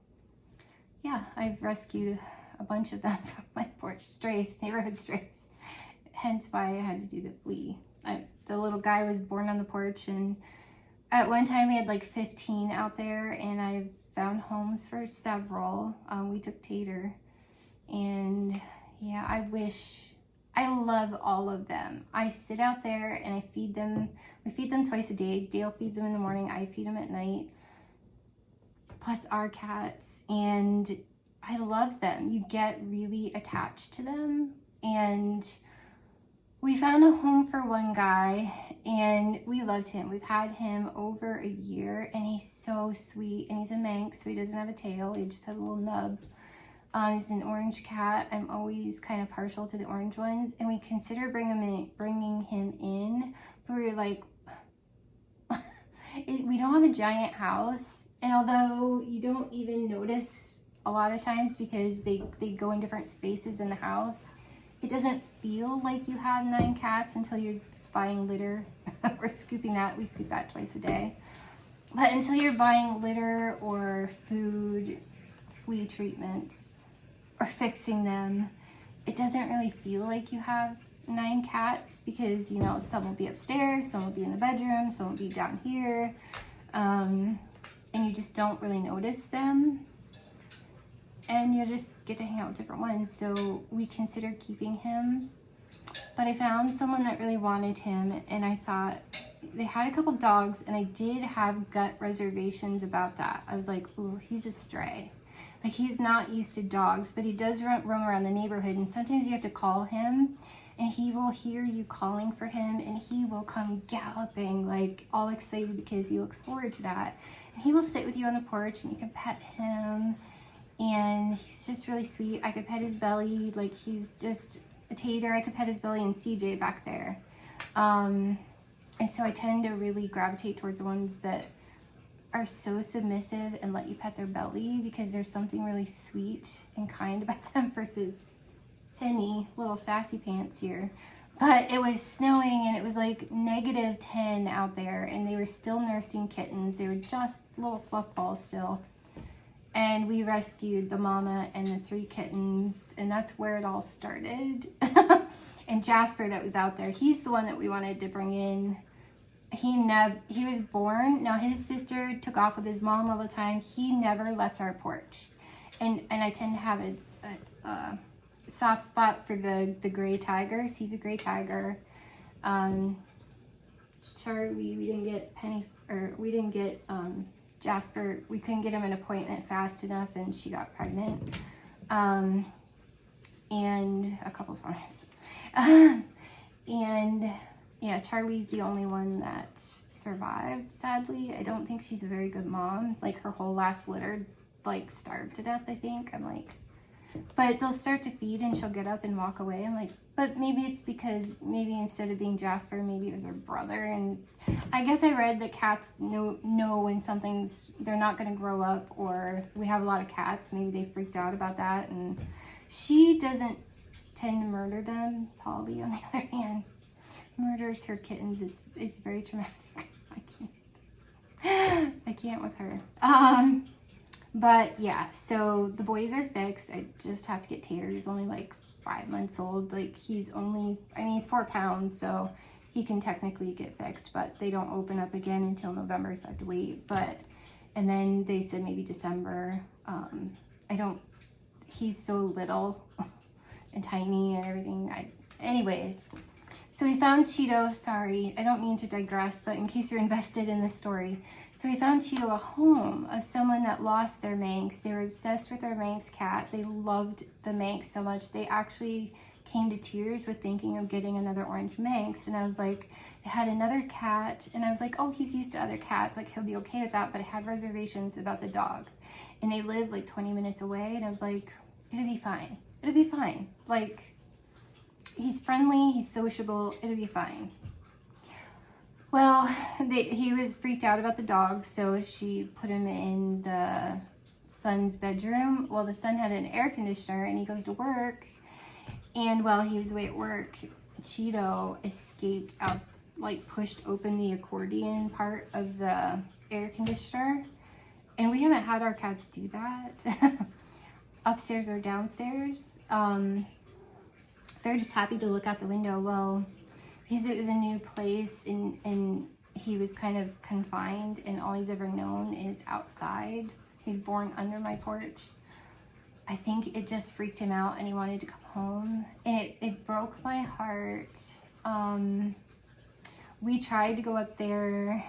yeah, I've rescued a bunch of them from my porch. Strays, neighborhood strays. Hence why I had to do the flea. The little guy was born on the porch, and at one time we had like 15 out there, and I've found homes for several. We took Tater, and yeah, I love all of them. I sit out there and I feed them. We feed them twice a day. Dale feeds them in the morning. I feed them at night. Plus our cats. And I love them. You get really attached to them. And we found a home for one guy, and we loved him. We've had him over a year, and he's so sweet. And he's a Manx, so he doesn't have a tail. He just has a little nub. He's an orange cat. I'm always kind of partial to the orange ones, and we consider bringing him in, but we're like, we don't have a giant house, and although you don't even notice a lot of times because they go in different spaces in the house, it doesn't feel like you have 9 cats until you're buying litter. We're scooping that. We scoop that twice a day. But until you're buying litter or food, flea treatments, or fixing them, it doesn't really feel like you have 9 cats because, you know, some will be upstairs, some will be in the bedroom, some will be down here, and you just don't really notice them, and you just get to hang out with different ones. So we considered keeping him, but I found someone that really wanted him, and I thought they had a couple dogs, and I did have gut reservations about that. I was like, ooh, he's a stray. Like, he's not used to dogs, but he does roam around the neighborhood, and sometimes you have to call him, and he will hear you calling for him, and he will come galloping, like, all excited because he looks forward to that. And he will sit with you on the porch, and you can pet him, and he's just really sweet. I could pet his belly. Like, he's just Tater, I could pet his belly, and CJ back there. And so I tend to really gravitate towards the ones that are so submissive and let you pet their belly, because there's something really sweet and kind about them versus Penny, little sassy pants here. But it was snowing and it was like -10 out there, and they were still nursing kittens. They were just little fluff balls still. And we rescued the mama and the 3 kittens, and that's where it all started. And Jasper, that was out there, he's the one that we wanted to bring in. He was born, now his sister took off with his mom all the time. He never left our porch. And I tend to have a soft spot for the gray tigers. He's a gray tiger. Charlie, we didn't get Jasper, we couldn't get him an appointment fast enough, and she got pregnant. And a couple times. And yeah, Charlie's the only one that survived, sadly. I don't think she's a very good mom. Like, her whole last litter, like, starved to death, I think. I'm like, but they'll start to feed and she'll get up and walk away. I'm like, but maybe it's because maybe instead of being Jasper, maybe it was her brother. And I guess I read that cats know when they're not going to grow up, or we have a lot of cats. Maybe they freaked out about that. And she doesn't tend to murder them. Polly, on the other hand, murders her kittens. It's very traumatic. I can't with her. But yeah, so the boys are fixed. I just have to get Tater. He's only like 5 months old. Like, he's 4 pounds, so he can technically get fixed, but they don't open up again until November, so I have to wait. And then they said maybe December. He's so little and tiny and everything. Anyways, so we found Cheeto. Sorry, I don't mean to digress, but in case you're invested in this story. So we found Cheeto a home of someone that lost their Manx. They were obsessed with their Manx cat. They loved the Manx so much. They actually came to tears with thinking of getting another orange Manx. And I was like, they had another cat. And I was like, oh, he's used to other cats. Like, he'll be okay with that. But I had reservations about the dog. And they lived like 20 minutes away. And I was like, it'll be fine. It'll be fine. Like, he's friendly. He's sociable. It'll be fine. Well, he was freaked out about the dog, so she put him in the son's bedroom. Well, the son had an air conditioner, and he goes to work, and while he was away at work, Cheeto escaped out, like, pushed open the accordion part of the air conditioner, and we haven't had our cats do that, upstairs or downstairs. They're just happy to look out the window. Well, because it was a new place, and he was kind of confined, and all he's ever known is outside. He's born under my porch. I think it just freaked him out, and he wanted to come home, and it broke my heart. We tried to go up there.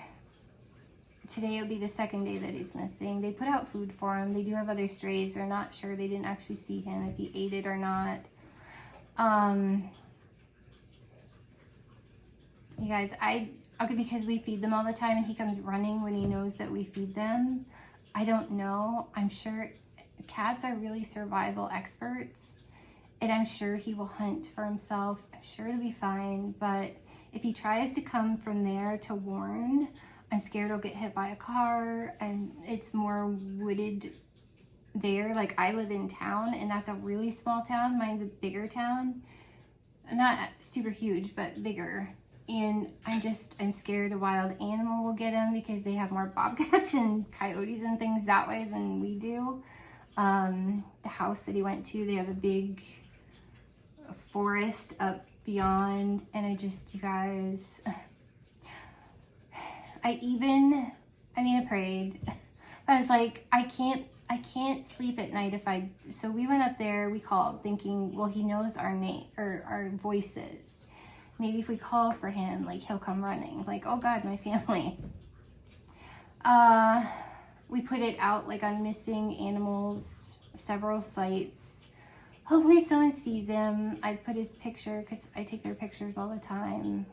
Today will be the second day that he's missing. They put out food for him. They do have other strays. They're not sure. They didn't actually see him, if he ate it or not. You guys, because we feed them all the time, and he comes running when he knows that we feed them. I don't know. I'm sure cats are really survival experts, and I'm sure he will hunt for himself. I'm sure it'll be fine, but if he tries to come from there to Warren, I'm scared he'll get hit by a car, and it's more wooded there. Like, I live in town, and that's a really small town. Mine's a bigger town. Not super huge, but bigger. And I'm scared a wild animal will get him, because they have more bobcats and coyotes and things that way than we do. The house that he went to, they have a big forest up beyond. And you guys, I prayed. I was like, I can't sleep at night so we went up there, we called thinking, well, he knows our name or our voices. Maybe if we call for him, like, he'll come running. Like, oh God, my family. We put it out, like, on missing animals, several sites. Hopefully someone sees him. I put his picture, because I take their pictures all the time.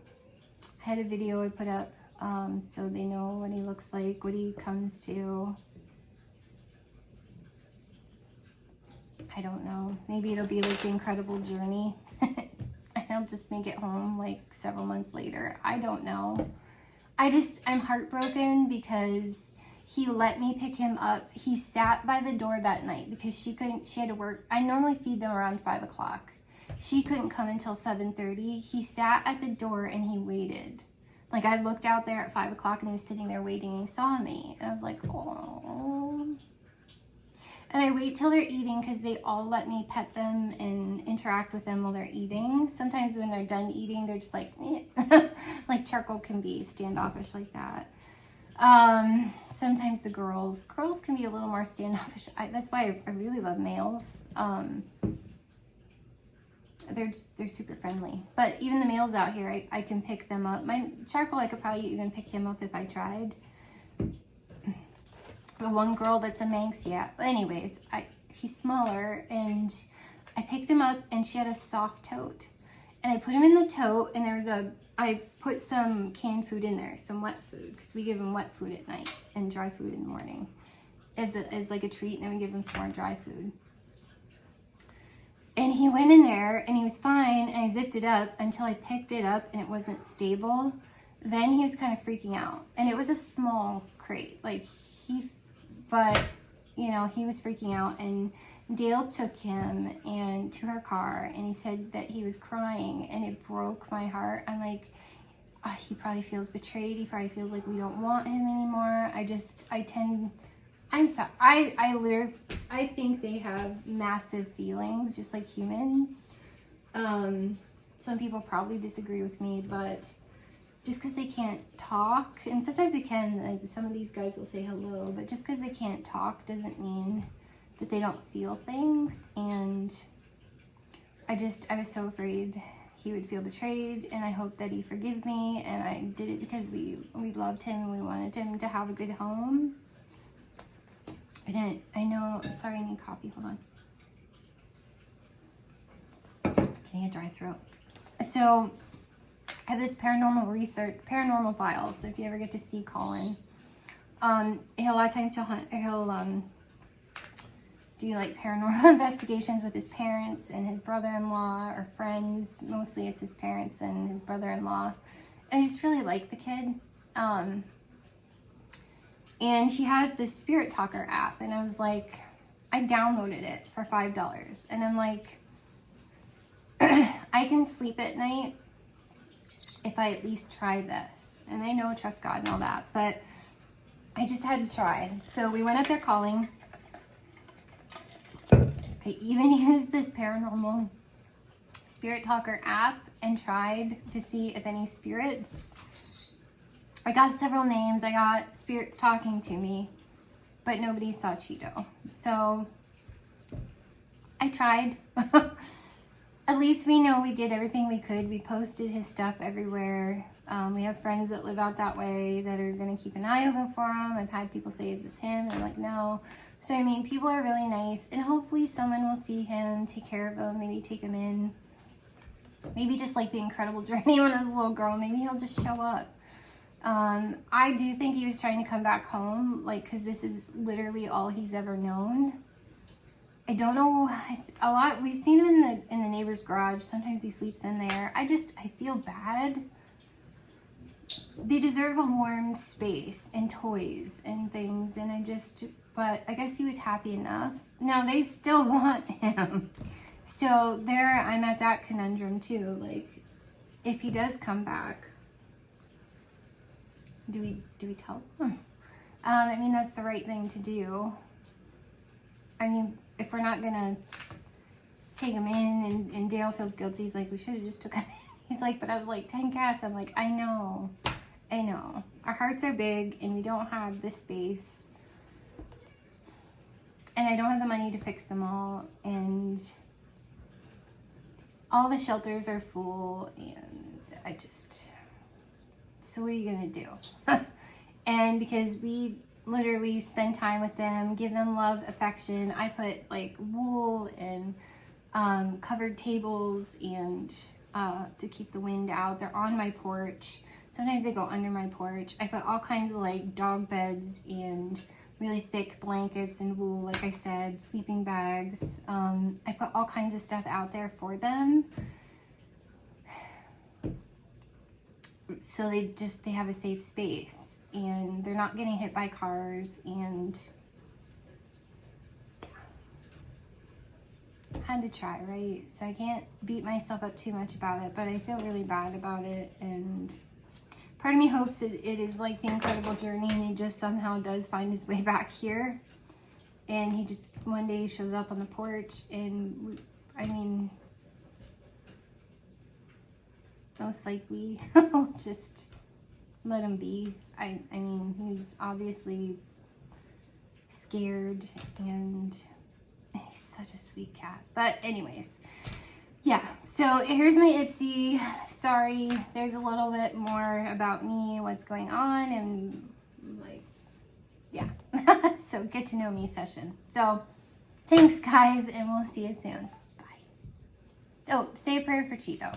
I had a video I put up, so they know what he looks like, what he comes to. I don't know. Maybe it'll be like the incredible journey. He'll just make it home like several months later. I don't know. I'm heartbroken because he let me pick him up. He sat by the door that night because she had to work. I normally feed them around 5 o'clock. She couldn't come until 7:30. He sat at the door and he waited. Like, I looked out there at 5 o'clock and he was sitting there waiting and he saw me. And I was like, oh. And I wait till they're eating because they all let me pet them and interact with them while they're eating. Sometimes when they're done eating, they're just like, eh. Like charcoal can be standoffish like that. Sometimes the girls can be a little more standoffish. That's why I really love males. They're super friendly. But even the males out here, I can pick them up. My charcoal, I could probably even pick him up if I tried. The one girl that's a Manx, yeah. But anyways, he's smaller, and I picked him up, and she had a soft tote. And I put him in the tote, and I put some canned food in there, some wet food, because we give him wet food at night and dry food in the morning as like a treat, and then we give him some more dry food. And he went in there, and he was fine, and I zipped it up until I picked it up, and it wasn't stable. Then he was kind of freaking out, and it was a small crate, but you know, he was freaking out, and Dale took him and to her car, and he said that he was crying, and it broke my heart. I'm like, oh, he probably feels betrayed. He probably feels like we don't want him anymore. I'm sorry. I think they have massive feelings, just like humans. Some people probably disagree with me, but just because they can't talk, and sometimes they can, like some of these guys will say hello, but just because they can't talk doesn't mean that they don't feel things. And I was so afraid he would feel betrayed, and I hope that he forgive me, and I did it because we loved him and we wanted him to have a good home. I know, sorry, I need coffee, hold on. Getting a dry throat. So, I have this paranormal files, so if you ever get to see Colin, a lot of times he'll do like paranormal investigations with his parents and his brother-in-law or friends. Mostly it's his parents and his brother-in-law. And I just really like the kid. And he has this Spirit Talker app, and I was like, I downloaded it for $5, and I'm like, I can sleep at night if I at least try this. And I know, trust God and all that, but I just had to try. So we went up there calling. I even used this paranormal Spirit Talker app and tried to see if any spirits. I got several names. I got spirits talking to me, but nobody saw Cheeto. So I tried. At least we know we did everything we could. We posted his stuff everywhere. We have friends that live out that way that are going to keep an eye open for him. I've had people say, is this him? I'm like, no. So, I mean, people are really nice. And hopefully someone will see him, take care of him, maybe take him in. Maybe just like the Incredible Journey when I was a little girl. Maybe he'll just show up. I do think he was trying to come back home, like, because this is literally all he's ever known. I don't know, a lot, we've seen him in the neighbor's garage. Sometimes he sleeps in there. I feel bad. They deserve a warm space and toys and things, and but I guess he was happy enough. Now, they still want him. So there, I'm at that conundrum too. Like, if he does come back, do we tell him? I mean, that's the right thing to do. I mean, if we're not gonna take him in, and Dale feels guilty, he's like, we should have just took him in. He's like, but I was like, 10 cats. I'm like, I know. Our hearts are big, and we don't have the space. And I don't have the money to fix them all, and all the shelters are full, and so what are you gonna do? And because we literally spend time with them, give them love, affection, I put like wool and covered tables and to keep the wind out. They're on my porch. Sometimes they go under my porch. I put all kinds of like dog beds and really thick blankets and wool, like I said, sleeping bags. I put all kinds of stuff out there for them. so they have a safe space and they're not getting hit by cars, and had to try, right? So I can't beat myself up too much about it, but I feel really bad about it, and part of me hopes it is like the incredible journey and he just somehow does find his way back here, and he just one day shows up on the porch, and I mean, most likely I'll just let him be. I mean, he's obviously scared, and he's such a sweet cat. But anyways, yeah, so here's my Ipsy. Sorry, there's a little bit more about me, what's going on, and like, yeah. So get to know me session. So thanks guys, and we'll see you soon. Bye. Oh, say a prayer for Cheeto.